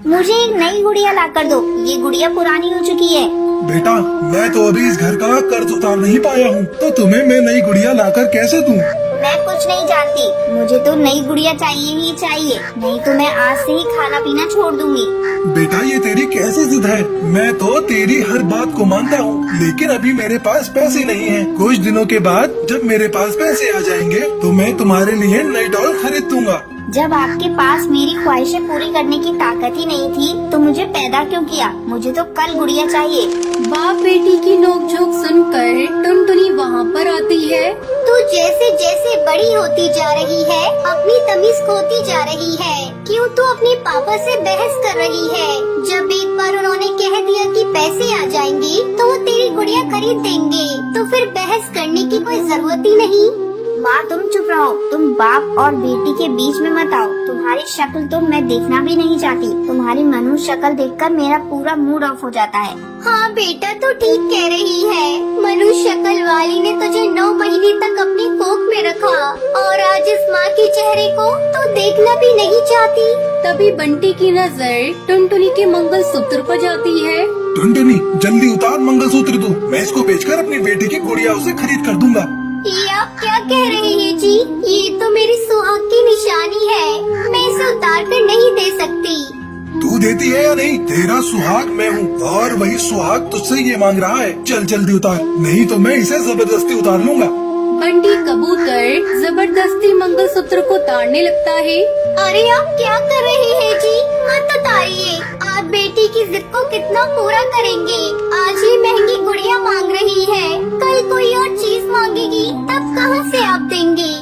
मुझे एक नई गुड़िया ला कर दो, ये गुड़िया पुरानी हो चुकी है। बेटा, मैं तो अभी इस घर का कर्ज उतार नहीं पाया हूँ, तो तुम्हें मैं नई गुड़िया लाकर कैसे दूँ? मैं कुछ नहीं जानती, मुझे तो नई गुड़िया चाहिए ही चाहिए, नहीं तो मैं आज से ही खाना पीना छोड़ दूंगी। बेटा, ये तेरी कैसी जिद है? मैं तो तेरी हर बात को मानता हूँ, लेकिन अभी मेरे पास पैसे नहीं हैं। कुछ दिनों के बाद जब मेरे पास पैसे आ जाएंगे तो मैं तुम्हारे लिए नई डॉल खरीद दूंगा। जब आपके पास मेरी ख्वाहिशें पूरी करने की ताकत ही नहीं थी तो मुझे पैदा क्यों किया? मुझे तो कल गुड़िया चाहिए। बाप बेटी की नोकझोंक सुनकर टुनटुनी वहाँ पर आती है। तू जैसे जैसे बड़ी होती जा रही है, अपनी तमीज खोती जा रही है। क्यों तू अपने पापा से बहस कर रही है? जब एक बार उन्होंने कह दिया कि पैसे आ जाएंगे तो वो तेरी गुड़िया खरीद देंगे, तो फिर बहस करने की कोई जरूरत ही नहीं। माँ, तुम चुप रहो, तुम बाप और बेटी के बीच में मत आओ। तुम्हारी शक्ल तो मैं देखना भी नहीं चाहती, तुम्हारी मनुष्य शक्ल देखकर मेरा पूरा मूड ऑफ हो जाता है। हाँ बेटा, तो ठीक कह रही है, मनुष्य शक्ल वाली ने तुझे 9 महीने तक अपनी कोख में रखा और आज इस माँ के चेहरे को तो देखना भी नहीं चाहती। तभी बंटी की नजर टुनटुनी के मंगलसूत्र पर जाती है। टुनटुनी, जल्दी उतार मंगलसूत्र तू, मैं इसको बेचकर अपनी बेटी की गुड़िया उसे खरीद कर दूंगा। ये आप क्या कह रहे हैं जी? ये तो मेरी सुहाग की निशानी है, मैं इसे उतार कर नहीं दे सकती। तू देती है या नहीं? तेरा सुहाग मैं हूँ और वही सुहाग तुझसे ये मांग रहा है। चल जल्दी उतार, नहीं तो मैं इसे जबरदस्ती उतार लूंगा। बंटी कबूतर जबरदस्ती मंगलसूत्र को ताड़ने लगता है। अरे आप क्या कर रहे हैं जी? मत उतारिए, आप बेटी की जिद को कितना पूरा करेंगे? आज ये महंगी गुड़िया मांग रही है, कल कोई और चीज मांगेगी तब कहाँ से आप देंगे?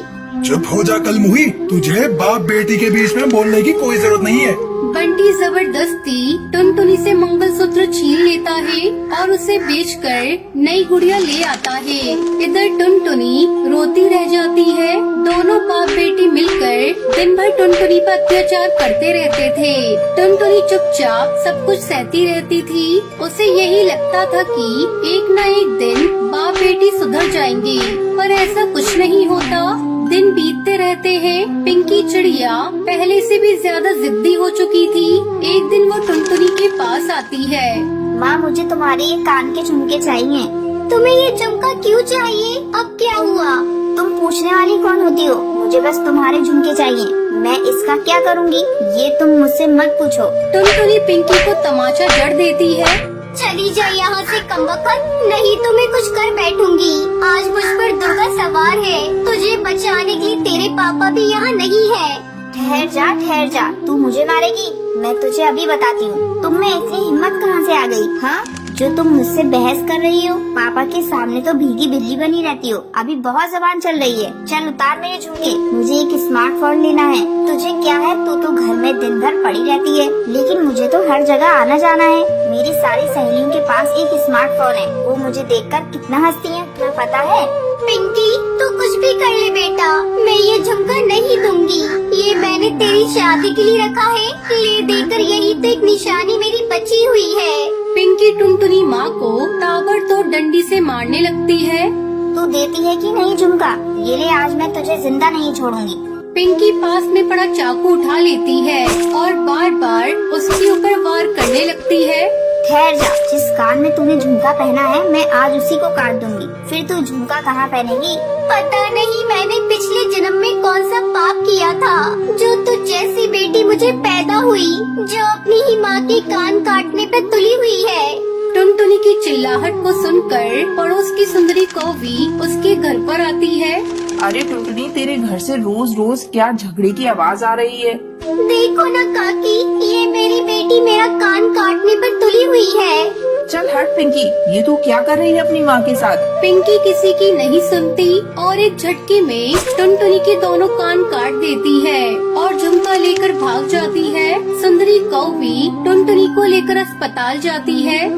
चुप हो जा कलमुही, तुझे बाप बेटी के बीच में बोलने की कोई जरूरत नहीं है। बंटी जबरदस्ती टुनटुनी से मंगलसूत्र छीन लेता है और उसे बेचकर नई गुड़िया ले आता है। इधर टुनटुनी रोती रह जाती है। दोनों बाप बेटी मिलकर दिन भर टुनटुनी पर अत्याचार करते रहते थे। टुनटुनी चुपचाप सब कुछ सहती रहती थी। उसे यही लगता था कि एक न एक दिन बाप बेटी सुधर जाएंगे, पर ऐसा कुछ नहीं होता। दिन बीतते रहते हैं। पिंकी चिड़िया पहले से भी ज्यादा जिद्दी हो चुकी थी। एक दिन वो टुनटुनी के पास आती है। माँ, मुझे तुम्हारे ये कान के झुमके चाहिए। तुम्हें ये झुमका क्यों चाहिए? अब क्या हुआ? तुम पूछने वाली कौन होती हो? मुझे बस तुम्हारे झुमके चाहिए, मैं इसका क्या करूँगी ये तुम मुझसे मत पूछो। टुनटुनी पिंकी को तमाचा जड़ देती है। चली जा यहाँ से कमबख्त, नहीं तो मैं कुछ कर बैठूंगी। आज मुझ पर दुर्गा सवार है, तुझे बचाने के लिए तेरे पापा भी यहाँ नहीं है। ठहर जा, तू मुझे मारेगी? मैं तुझे अभी बताती हूँ, तुम में इतनी हिम्मत कहाँ से आ गई? हाँ, जो तुम मुझसे बहस कर रही हो? पापा के सामने तो भीगी बिल्ली बनी रहती हो, अभी बहुत जबान चल रही है। चल उतार मेरे झुमके, मुझे एक स्मार्टफोन लेना है। तुझे क्या है, तू तो घर में दिन भर पड़ी रहती है, लेकिन मुझे तो हर जगह आना जाना है। मेरी सारी सहेलियों के पास एक स्मार्टफोन है, वो मुझे देखकर कितना हंसती है, तुम्हें पता है? पिंकी, तू कुछ भी कर ले बेटा, मैं ये झुमका नहीं दूंगी। ये मैंने तेरी शादी के लिए रखा है, ले देकर यही तो एक निशानी मेरी बची हुई है। पिंकी टुनटुनी माँ को ताबड़तोड़ डंडी से मारने लगती है। तू देती है कि नहीं झुमका? ये ले, आज मैं तुझे जिंदा नहीं छोड़ूंगी। पिंकी पास में पड़ा चाकू उठा लेती है और बार बार उसके ऊपर वार करने लगती है। ठहर जा, जिस कान में तूने झुमका पहना है मैं आज उसी को काट दूंगी। फिर तू झुमका कहाँ पहनेगी? पता नहीं मैंने पिछले जन्म में कौन सा पाप किया था, जो तुझ जैसी बेटी मुझे पैदा हुई, जो अपनी ही माँ के कान काटने पे तुली हुई है। टुनटुनी की चिल्लाहट को सुनकर पड़ोस की सुंदरी कौवी उसके घर पर आती है। अरे टुनटुनी, तेरे घर से रोज रोज क्या झगड़े की आवाज आ रही है? देखो ना काकी, ये मेरी बेटी मेरा कान काटने पर तुली हुई है। चल हट पिंकी, ये तू क्या कर रही है अपनी माँ के साथ? पिंकी किसी की नहीं सुनती और एक झटके में टुनटुनी के दोनों कान काट देती है और झुमका लेकर भाग जाती है। सुंदरी कौवी टुनटुनी को लेकर अस्पताल जाती है।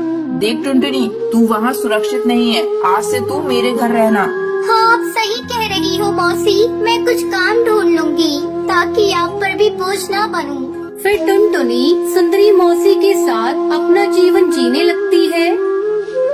देख टुनटुनी, तू वहाँ सुरक्षित नहीं है, आज से तू मेरे घर रहना। हाँ, आप सही कह रही हो मौसी, मैं कुछ काम ढूंढ लूंगी ताकि आप पर भी बोझ ना बनूं। फिर टुनटुनी सुंदरी मौसी के साथ अपना जीवन जीने लगती है।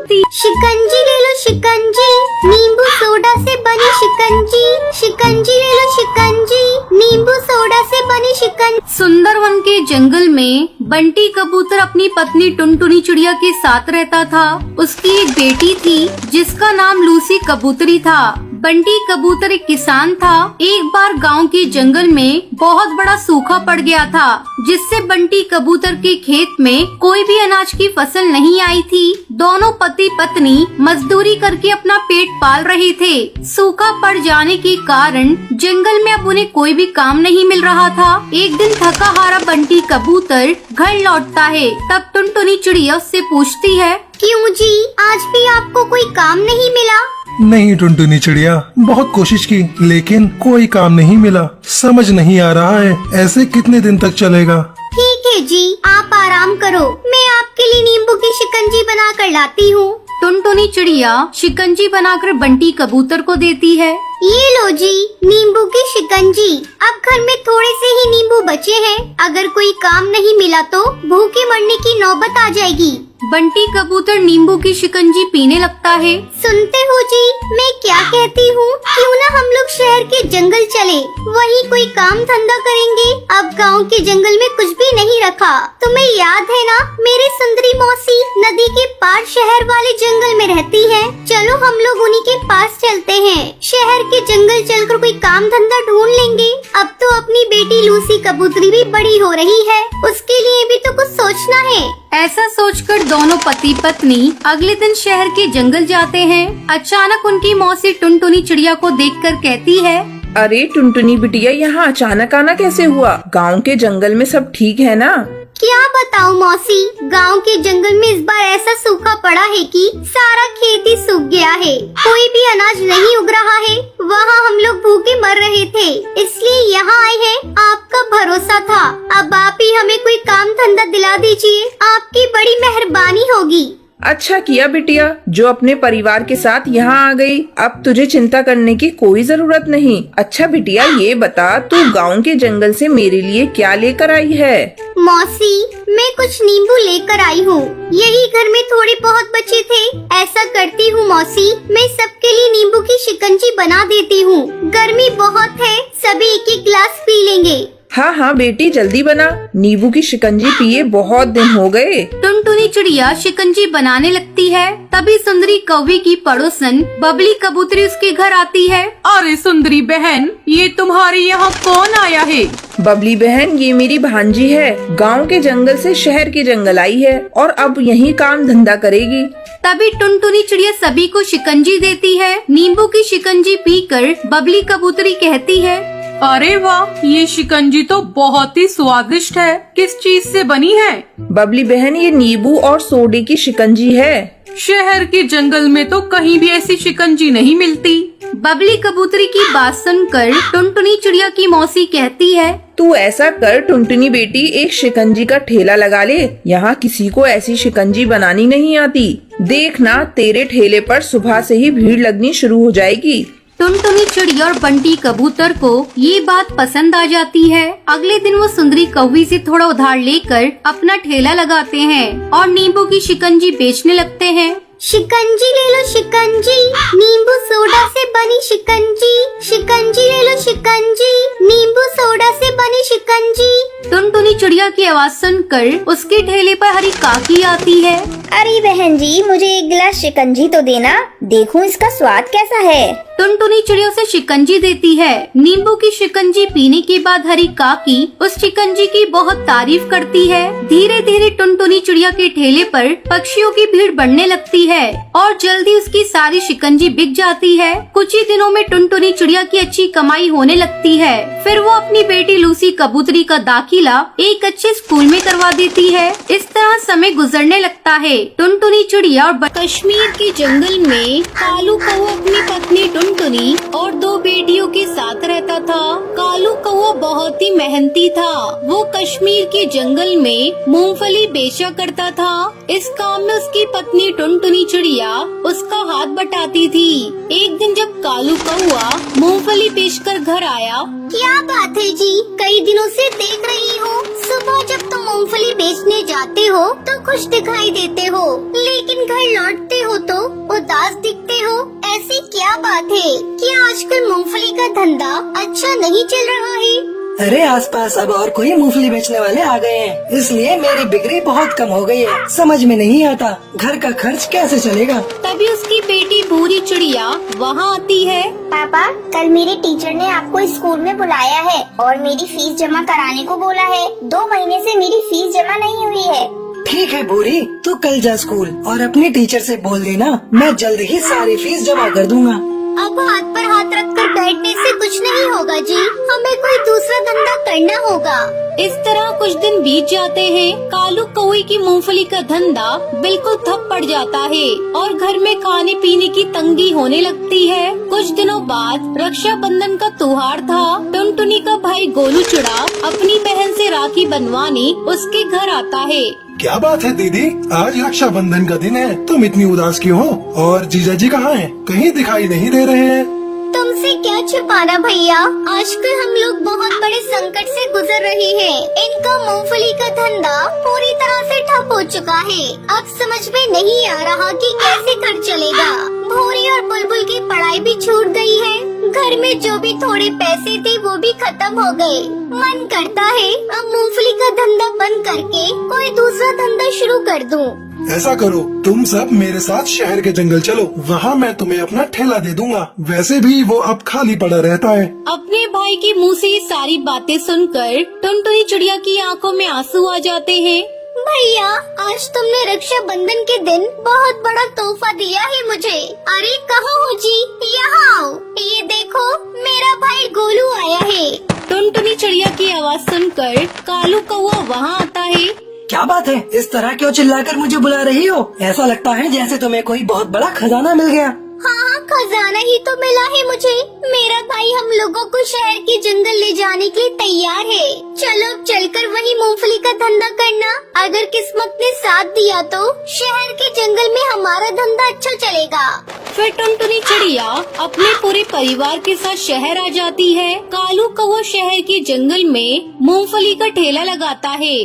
शिकंजी ले लो शिकंजी, नींबू सोडा से बनी शिकंजी। शिकंजी ले लो शिकंजी, नींबू सोडा से बनी शिकंजी। सुंदरवन के जंगल में बंटी कबूतर अपनी पत्नी टुनटुनी चिड़िया के साथ रहता था। उसकी एक बेटी थी जिसका नाम लूसी कबूतरी था। बंटी कबूतर एक किसान था। एक बार गांव के जंगल में बहुत बड़ा सूखा पड़ गया था, जिससे बंटी कबूतर के खेत में कोई भी अनाज की फसल नहीं आई थी। दोनों पति पत्नी मजदूरी करके अपना पेट पाल रहे थे। सूखा पड़ जाने के कारण जंगल में अब उन्हें कोई भी काम नहीं मिल रहा था। एक दिन थका हारा बंटी कबूतर घर लौटता है। तब टुनटुनी चिड़िया उससे पूछती है, क्यों जी, आज भी आपको कोई काम नहीं मिला? नहीं टुनटुनी चिड़िया, बहुत कोशिश की लेकिन कोई काम नहीं मिला। समझ नहीं आ रहा है ऐसे कितने दिन तक चलेगा। ठीक है जी, आप आराम करो, मैं आपके लिए नींबू की शिकंजी बना कर लाती हूँ। टुनटुनी चिड़िया शिकंजी बनाकर बंटी कबूतर को देती है। ये लो जी, नींबू की शिकंजी। अब घर में थोड़े से ही नींबू बचे हैं, अगर कोई काम नहीं मिला तो भूखे मरने की नौबत आ जाएगी। बंटी कबूतर नींबू की शिकंजी पीने लगता है। सुनते हो जी, मैं क्या कहती हूँ, क्यों ना हम लोग शहर के जंगल चले, वहीं कोई काम धंधा करेंगे। अब गांव के जंगल में कुछ भी नहीं रखा। तुम्हें याद है ना, मेरी सुंदरी मौसी नदी के पार शहर वाले जंगल में रहती है। चलो हम लोग उन्हीं के पास चलते हैं। शहर के जंगल चलकर कोई काम धंधा ढूंढ लेंगे। अब तो अपनी बेटी लूसी कबूतरी भी बड़ी हो रही है, उसके लिए भी तो कुछ सोचना है। ऐसा सोचकर दोनों पति पत्नी अगले दिन शहर के जंगल जाते हैं। अचानक उनकी मौसी टुनटुनी चिड़िया को देखकर कहती है, अरे टुनटुनी बिटिया, यहाँ अचानक आना कैसे हुआ? गांव के जंगल में सब ठीक है ना? क्या बताऊं मौसी, गांव के जंगल में इस बार ऐसा सूखा पड़ा है कि सारा खेत ही सूख गया है। कोई भी अनाज नहीं उग रहा है। वहाँ हम लोग भूखे मर रहे थे, इसलिए यहाँ आए हैं। आपका भरोसा था, अब आप ही हमें कोई काम धंधा दिला दीजिए, आपकी बड़ी मेहरबानी होगी। अच्छा किया बिटिया, जो अपने परिवार के साथ यहाँ आ गई। अब तुझे चिंता करने की कोई जरूरत नहीं। अच्छा बिटिया, ये बता, तू गांव के जंगल से मेरे लिए क्या लेकर आई है? मौसी, मैं कुछ नींबू लेकर आई हूँ। यही घर में थोड़े बहुत बचे थे। ऐसा करती हूँ मौसी, मैं सबके लिए नींबू की शिकंजी बना देती हूँ। गर्मी बहुत है, सभी एक एक गिलास पी लेंगे। हाँ हाँ बेटी, जल्दी बना, नींबू की शिकंजी पिए बहुत दिन हो गए। टुनटुनी चिड़िया शिकंजी बनाने लगती है। तभी सुंदरी कौवे की पड़ोसन बबली कबूतरी उसके घर आती है। अरे सुंदरी बहन, ये तुम्हारे यहाँ कौन आया है? बबली बहन, ये मेरी भांजी है। गांव के जंगल से शहर के जंगल आई है और अब यहीं काम धंधा करेगी। तभी टुनटुनी चिड़िया सभी को शिकंजी देती है। नींबू की शिकंजी पीकर बबली कबूतरी कहती है, अरे वाह, ये शिकंजी तो बहुत ही स्वादिष्ट है। किस चीज से बनी है? बबली बहन, ये नींबू और सोडे की शिकंजी है। शहर के जंगल में तो कहीं भी ऐसी शिकंजी नहीं मिलती। बबली कबूतरी की बात सुनकर टुनटुनी चिड़िया की मौसी कहती है, तू ऐसा कर टुनटुनी बेटी, एक शिकंजी का ठेला लगा ले। यहाँ किसी को ऐसी शिकंजी बनानी नहीं आती। देखना, तेरे ठेले पर सुबह से ही भीड़ लगनी शुरू हो जाएगी। टुनटुनी चिड़िया और बंटी कबूतर को ये बात पसंद आ जाती है। अगले दिन वो सुंदरी कौवी से थोड़ा उधार लेकर अपना ठेला लगाते हैं और नींबू की शिकंजी बेचने लगते हैं। शिकंजी ले लो शिकंजी, नींबू सोडा से बनी शिकंजी। शिकंजी ले लो शिकंजी, नींबू सोडा से बनी शिकंजी। टुनटुनी चिड़िया की आवाज सुनकर उसके ठेले पर हरी काकी आती है। अरे बहन जी, मुझे एक गिलास शिकंजी तो देना, देखूं इसका स्वाद कैसा है। टुनटुनी चिड़िया उसे शिकंजी देती है। नींबू की शिकंजी पीने के बाद हरी काकी उस शिकंजी की बहुत तारीफ करती है। धीरे धीरे टुनटुनी चिड़िया के ठेले पर पक्षियों की भीड़ बढ़ने लगती है और जल्दी उसकी सारी शिकंजी बिक जाती है। कुछ ही दिनों में टुनटुनी चिड़िया की अच्छी कमाई होने लगती है। फिर वो अपनी बेटी लूसी कबूतरी का दाखिला एक अच्छे स्कूल में करवा देती है। इस तरह समय गुजरने लगता है। टुनटुनी चिड़िया और कश्मीर के जंगल में कालू कौवा अपनी पत्नी टुनटुनी और दो बेटियों के साथ रहता था। कालू कौवा बहुत ही मेहनती था। वो कश्मीर के जंगल में मूंगफली बेचा करता था। इस काम में उसकी पत्नी टुनटुनी चिड़िया उसका हाथ बटाती थी। एक दिन जब कालू कौवा मूंगफली बेचकर घर आया, क्या बात है जी, कई दिनों से देख रही हूँ, सुबह जब तुम मूंगफली बेचने जाते हो तो खुश दिखाई देते हो, लेकिन घर लौटते हो तो उदास दिखते हो। ऐसी क्या बात है कि आजकल मूंगफली का धंधा अच्छा नहीं चल रहा है? अरे आसपास अब और कोई मूंगफली बेचने वाले आ गए हैं, इसलिए मेरी बिक्री बहुत कम हो गई है। समझ में नहीं आता घर का खर्च कैसे चलेगा। तभी उसकी बेटी भूरी चिड़िया वहाँ आती है। पापा, कल मेरे टीचर ने आपको स्कूल में बुलाया है और मेरी फीस जमा कराने को बोला है। 2 महीने से मेरी फीस जमा नहीं हुई है। ठीक है भूरी, तू कल जा स्कूल और अपनी टीचर से बोल देना, मैं जल्द ही सारी फीस जमा कर दूंगा। अब हाथ पर हाथ रखकर बैठने से कुछ नहीं होगा जी, हमें कोई दूसरा धंधा करना होगा। इस तरह कुछ दिन बीत जाते हैं। कालू कौवे की मूंगफली का धंधा बिल्कुल ठप पड़ जाता है और घर में खाने पीने की तंगी होने लगती है। कुछ दिनों बाद रक्षाबंधन का त्योहार था। टुनटुनी का भाई गोलू चिड़ा अपनी बहन से राखी बनवाने उसके घर आता है। क्या बात है दीदी, आज रक्षाबंधन का दिन है, तुम इतनी उदास क्यों हो? और जीजा जी कहाँ हैं? कहीं दिखाई नहीं दे रहे हैं। तुमसे क्या छिपाना भैया, आजकल हम लोग बहुत बड़े संकट से गुजर रहे हैं। इनका मूंगफली का धंधा पूरी तरह से ठप हो चुका है। अब समझ में नहीं आ रहा कि कैसे घर चलेगा। भूरी और बुलबुल की पढ़ाई भी छूट गई है। घर में जो भी थोड़े पैसे थे वो भी खत्म हो गए। मन करता है अब मूंगफली का धंधा बंद करके कोई दूसरा धंधा शुरू कर दूं। ऐसा करो, तुम सब मेरे साथ शहर के जंगल चलो, वहाँ मैं तुम्हें अपना ठेला दे दूंगा। वैसे भी वो अब खाली पड़ा रहता है। अपने भाई के मुंह से ये सारी बातें सुनकर टुनटुनी चिड़िया की आंखों में आंसू आ जाते हैं। भैया, आज तुमने रक्षाबंधन के दिन बहुत बड़ा तोहफा दिया है मुझे। अरे कहाँ हो जी, यहाँ आओ। ये देखो, मेरा भाई गोलू आया है। टुनटुनी चिड़िया की आवाज सुनकर कालू कौवा वहाँ आता है। क्या बात है, इस तरह क्यों चिल्लाकर मुझे बुला रही हो? ऐसा लगता है जैसे तुम्हें कोई बहुत बड़ा खजाना मिल गया। हाँ, खजाना ही तो मिला है मुझे। मेरा भाई हम लोगों को शहर के जंगल ले जाने के लिए तैयार है। चलो चलकर वही मूंगफली का धंधा करना। अगर किस्मत ने साथ दिया तो शहर के जंगल में हमारा धंधा अच्छा चलेगा। फिर टुनटुनी चिड़िया अपने पूरे परिवार के साथ शहर आ जाती है। कालू कौवा शहर के जंगल में मूंगफली का ठेला लगाता है।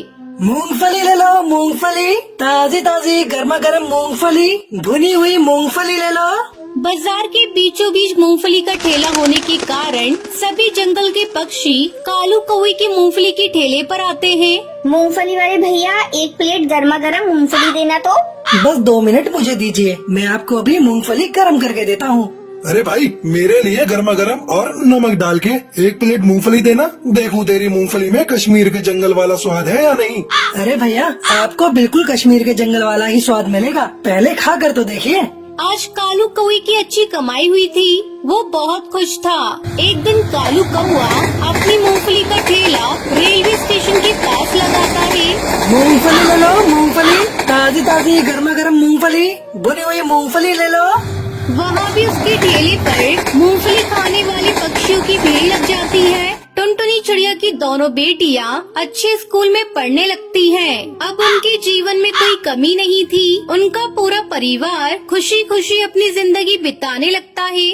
मूंगफली ले लो, मूंगफली ताजी ताजी गर्मा गर्म मूंगफली, भुनी हुई मूंगफली ले लो। बाजार के बीचों बीच मूंगफली का ठेला होने के कारण सभी जंगल के पक्षी कालू कौवे की मूंगफली के ठेले पर आते हैं। मूंगफली वाले भैया, 1 प्लेट गर्मा गर्म मूंगफली देना तो। बस 2 मिनट मुझे दीजिए, मैं आपको अभी मूंगफली गर्म करके देता हूँ। अरे भाई, मेरे लिए गर्मा गर्म और नमक डाल के 1 प्लेट मूंगफली देना। देखूं तेरी मूंगफली में कश्मीर के जंगल वाला स्वाद है या नहीं। अरे भैया, आपको बिल्कुल कश्मीर के जंगल वाला ही स्वाद मिलेगा, पहले खा कर तो देखिए। आज कालू कौवे की अच्छी कमाई हुई थी, वो बहुत खुश था। एक दिन कालू कौवा अपनी मूंगफली का ठेला रेलवे स्टेशन के पास लगाता है। मूंगफली ले लो, मूंगफली ताजी ताजी गर्मा गर्म मूंगफली, भुनी हुई मूंगफली ले लो। वहाँ भी उसके ठेले पर मूंगफली खाने वाले पक्षियों की भीड़ लग जाती है। टुनटुनी चिड़िया की दोनों बेटियाँ अच्छे स्कूल में पढ़ने लगती हैं। अब उनके जीवन में कोई कमी नहीं थी। उनका पूरा परिवार खुशी खुशी अपनी जिंदगी बिताने लगता है।